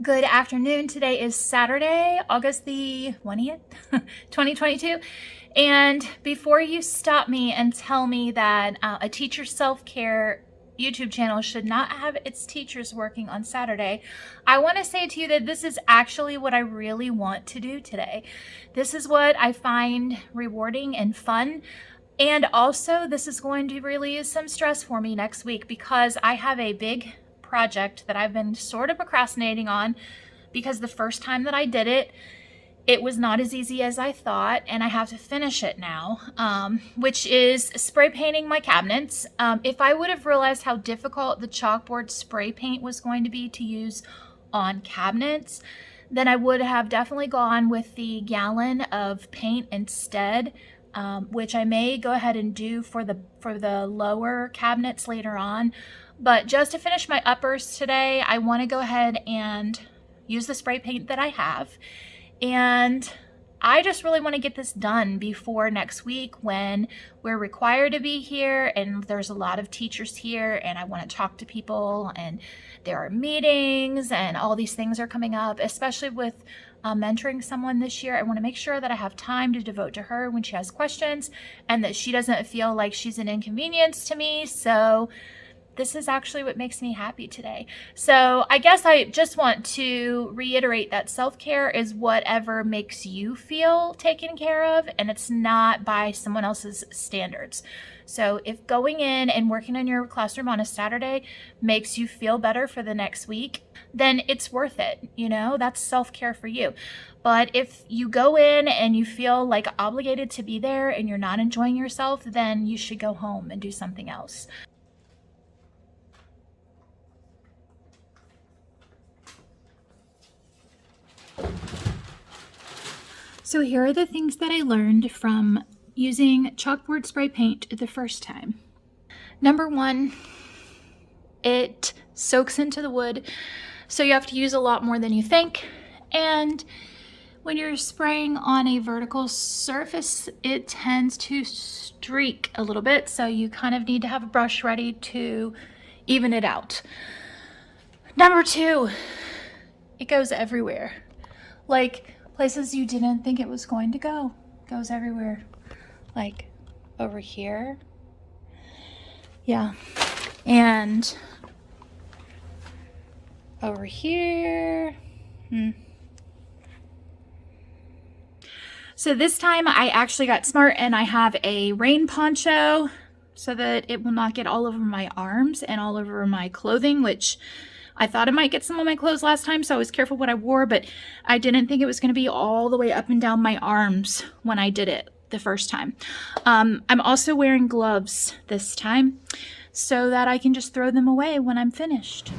Good afternoon. Today is Saturday, August the 20th, 2022. And before you stop me and tell me that a teacher self-care YouTube channel should not have its teachers working on Saturday, I want to say to you that this is actually what I really want to do today. This is what I find rewarding and fun. And also, this is going to relieve some stress for me next week because I have a big project that I've been sort of procrastinating on because the first time that I did it, it was not as easy as I thought, and I have to finish it now, which is spray painting my cabinets. If I would have realized how difficult the chalkboard spray paint was going to be to use on cabinets, then I would have definitely gone with the gallon of paint instead, which I may go ahead and do for the lower cabinets later on. But just to finish my uppers today, I want to go ahead and use the spray paint that I have. And I just really want to get this done before next week when we're required to be here and there's a lot of teachers here and I want to talk to people and there are meetings and all these things are coming up, especially with mentoring someone this year. I want to make sure that I have time to devote to her when she has questions and that she doesn't feel like she's an inconvenience to me. So this is actually what makes me happy today. So I guess I just want to reiterate that self-care is whatever makes you feel taken care of, and it's not by someone else's standards. So if going in and working in your classroom on a Saturday makes you feel better for the next week, then it's worth it. You know, that's self-care for you. But if you go in and you feel like obligated to be there and you're not enjoying yourself, then you should go home and do something else. So here are the things that I learned from using chalkboard spray paint the first time. Number one, it soaks into the wood, so you have to use a lot more than you think. And when you're spraying on a vertical surface, it tends to streak a little bit, so you kind of need to have a brush ready to even it out. Number two, it goes everywhere. Like places you didn't think it was going to go. It goes everywhere. Like over here. Yeah. And over here. So this time I actually got smart and I have a rain poncho so that it will not get all over my arms and all over my clothing, which I thought it might get some of my clothes last time, so I was careful what I wore, but I didn't think it was going to be all the way up and down my arms when I did it the first time. I'm also wearing gloves this time so that I can just throw them away when I'm finished.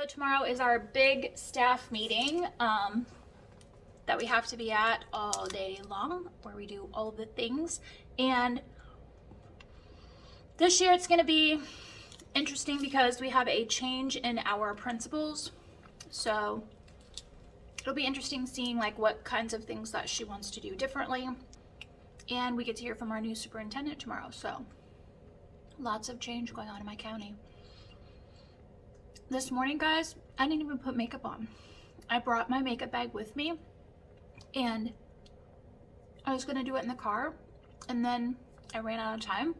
Tomorrow is our big staff meeting that we have to be at all day long, where we do all the things. And this year it's going to be interesting because we have a change in our principals. So it'll be interesting seeing like what kinds of things that she wants to do differently. And we get to hear from our new superintendent tomorrow. So lots of change going on in my county. This morning, guys, I didn't even put makeup on. I brought my makeup bag with me and I was gonna do it in the car, and then I ran out of time,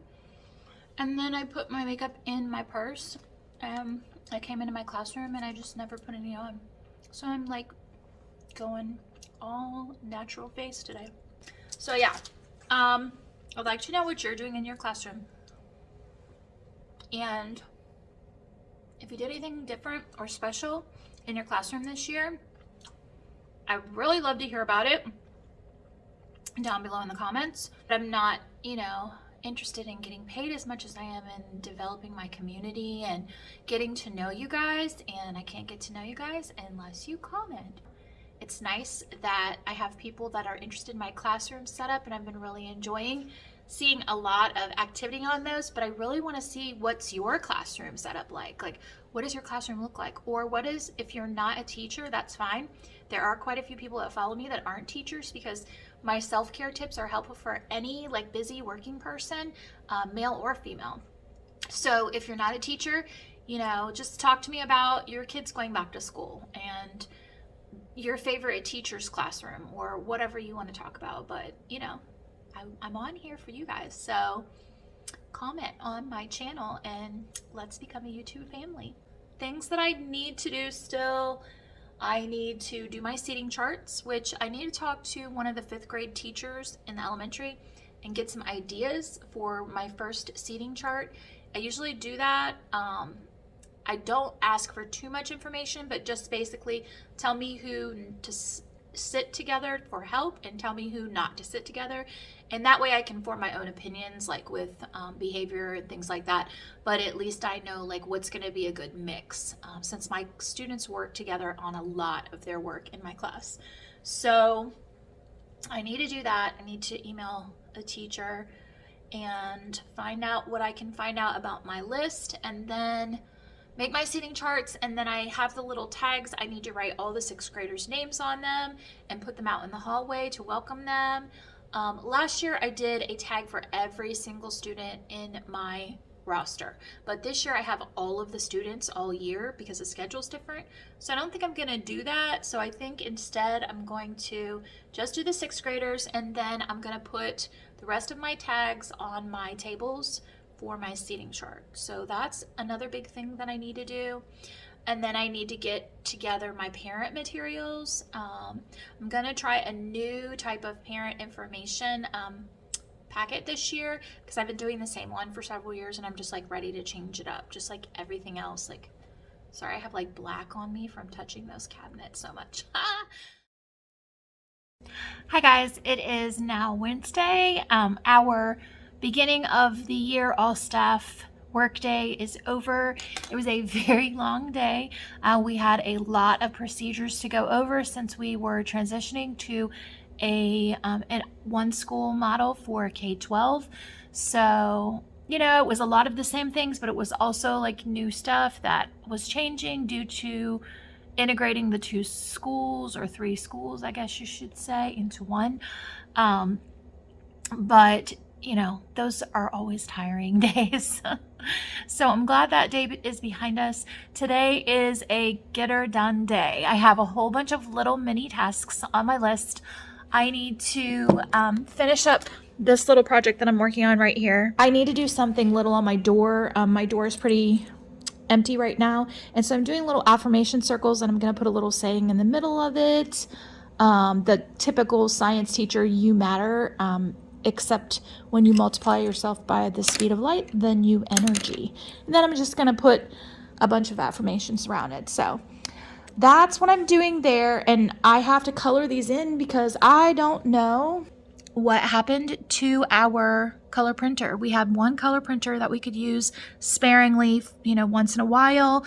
and then I put my makeup in my purse. I came into my classroom and I just never put any on. So I'm like going all natural face today. So yeah, I'd like to know what you're doing in your classroom. And if you did anything different or special in your classroom this year, I'd really love to hear about it down below in the comments. But I'm not, interested in getting paid as much as I am in developing my community and getting to know you guys. And I can't get to know you guys unless you comment. It's nice that I have people that are interested in my classroom setup, and I've been really enjoying seeing a lot of activity on those, but I really want to see what's your classroom setup like. Like, what does your classroom look like? Or what is, if you're not a teacher, that's fine. There are quite a few people that follow me that aren't teachers, because my self-care tips are helpful for any like busy working person, male or female. So if you're not a teacher, just talk to me about your kids going back to school and your favorite teacher's classroom or whatever you want to talk about. But I'm on here for you guys, so comment on my channel and let's become a YouTube family. Things that I need to do still: I need to do my seating charts, which I need to talk to one of the 5th grade teachers in the elementary and get some ideas for my first seating chart. I usually do that. I don't ask for too much information, but just basically tell me who to sit together for help and tell me who not to sit together. And that way I can form my own opinions, like with behavior and things like that. But at least I know like what's going to be a good mix, since my students work together on a lot of their work in my class. So I need to do that. I need to email a teacher and find out what I can find out about my list, and then make my seating charts. And then I have the little tags. I need to write all the 6th graders' names on them and put them out in the hallway to welcome them. Last year I did a tag for every single student in my roster, but this year I have all of the students all year because the schedule's different. So I don't think I'm gonna do that. So I think instead I'm going to just do the 6th graders, and then I'm gonna put the rest of my tags on my tables for my seating chart. So that's another big thing that I need to do. And then I need to get together my parent materials. I'm gonna try a new type of parent information packet this year, because I've been doing the same one for several years and I'm just like ready to change it up, just like everything else. Like, sorry, I have like black on me from touching those cabinets so much. Hi guys, it is now Wednesday. Our beginning of the year all staff work day is over. It was a very long day. We had a lot of procedures to go over since we were transitioning to a one school model for K-12. So it was a lot of the same things, but it was also like new stuff that was changing due to integrating the 2 schools, or 3 schools I guess you should say, into one. But those are always tiring days. So I'm glad that day is behind us. Today is a get her done day. I have a whole bunch of little mini tasks on my list. I need to finish up this little project that I'm working on right here. I need to do something little on my door. My door is pretty empty right now, and so I'm doing little affirmation circles, and I'm going to put a little saying in the middle of it. The typical science teacher, you matter, except when you multiply yourself by the speed of light, then you energy. And then I'm just going to put a bunch of affirmations around it. So that's what I'm doing there, and I have to color these in because I don't know what happened to our color printer. We had one color printer that we could use sparingly, once in a while,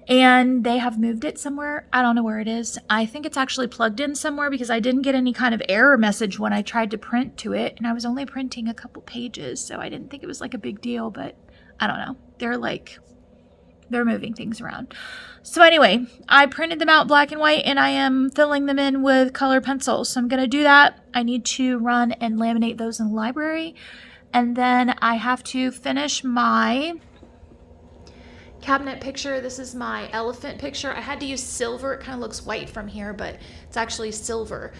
and they have moved it somewhere. I don't know where it is. I think it's actually plugged in somewhere, because I didn't get any kind of error message when I tried to print to it, and I was only printing a couple pages, so I didn't think it was like a big deal, but I don't know. They're moving things around. So anyway, I printed them out black and white, and I am filling them in with color pencils. So I'm going to do that. I need to run and laminate those in the library. And then I have to finish my cabinet picture. This is my elephant picture. I had to use silver. It kind of looks white from here, but it's actually silver,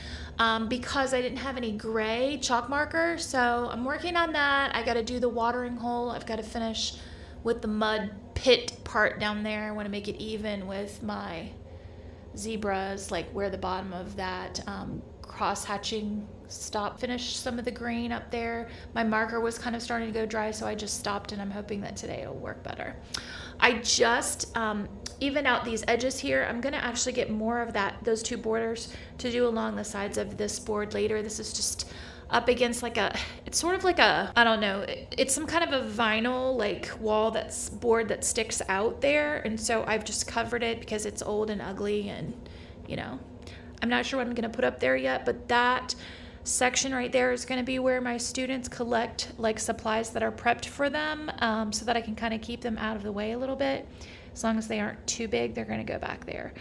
because I didn't have any gray chalk marker. So I'm working on that. I got to do the watering hole. I've got to finish with the mud pit part down there. I want to make it even with my zebras, like where the bottom of that cross hatching stop finished some of the green up there. My marker was kind of starting to go dry, so I just stopped, and I'm hoping that today it'll work better. I just even out these edges here. I'm gonna actually get more of those two borders to do along the sides of this board later. This is just up against it's sort of like a, I don't know, it's some kind of a vinyl like board that sticks out there, and so I've just covered it because it's old and ugly, and you know, I'm not sure what I'm gonna put up there yet, but that section right there is going to be where my students collect like supplies that are prepped for them, so that I can kind of keep them out of the way a little bit. As long as they aren't too big, they're going to go back there.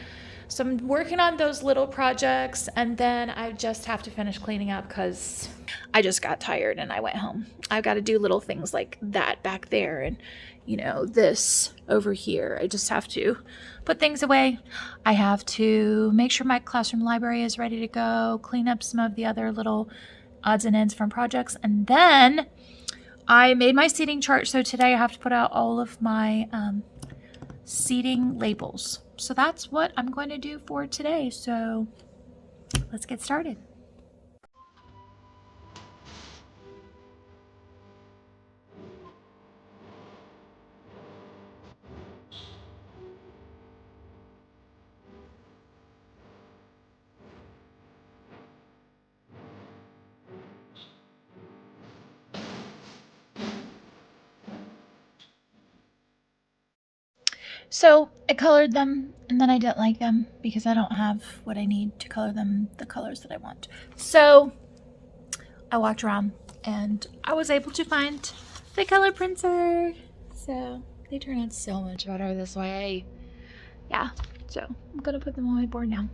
So I'm working on those little projects, and then I just have to finish cleaning up because I just got tired and I went home. I've got to do little things like that back there, and you know, this over here. I just have to put things away. I have to make sure my classroom library is ready to go, clean up some of the other little odds and ends from projects, and then I made my seating chart. So today I have to put out all of my seating labels. So that's what I'm going to do for today. So let's get started. So I colored them, and then I didn't like them because I don't have what I need to color them the colors that I want. So I walked around and I was able to find the color printer. So they turn out so much better this way. Yeah, so I'm gonna put them on my board now.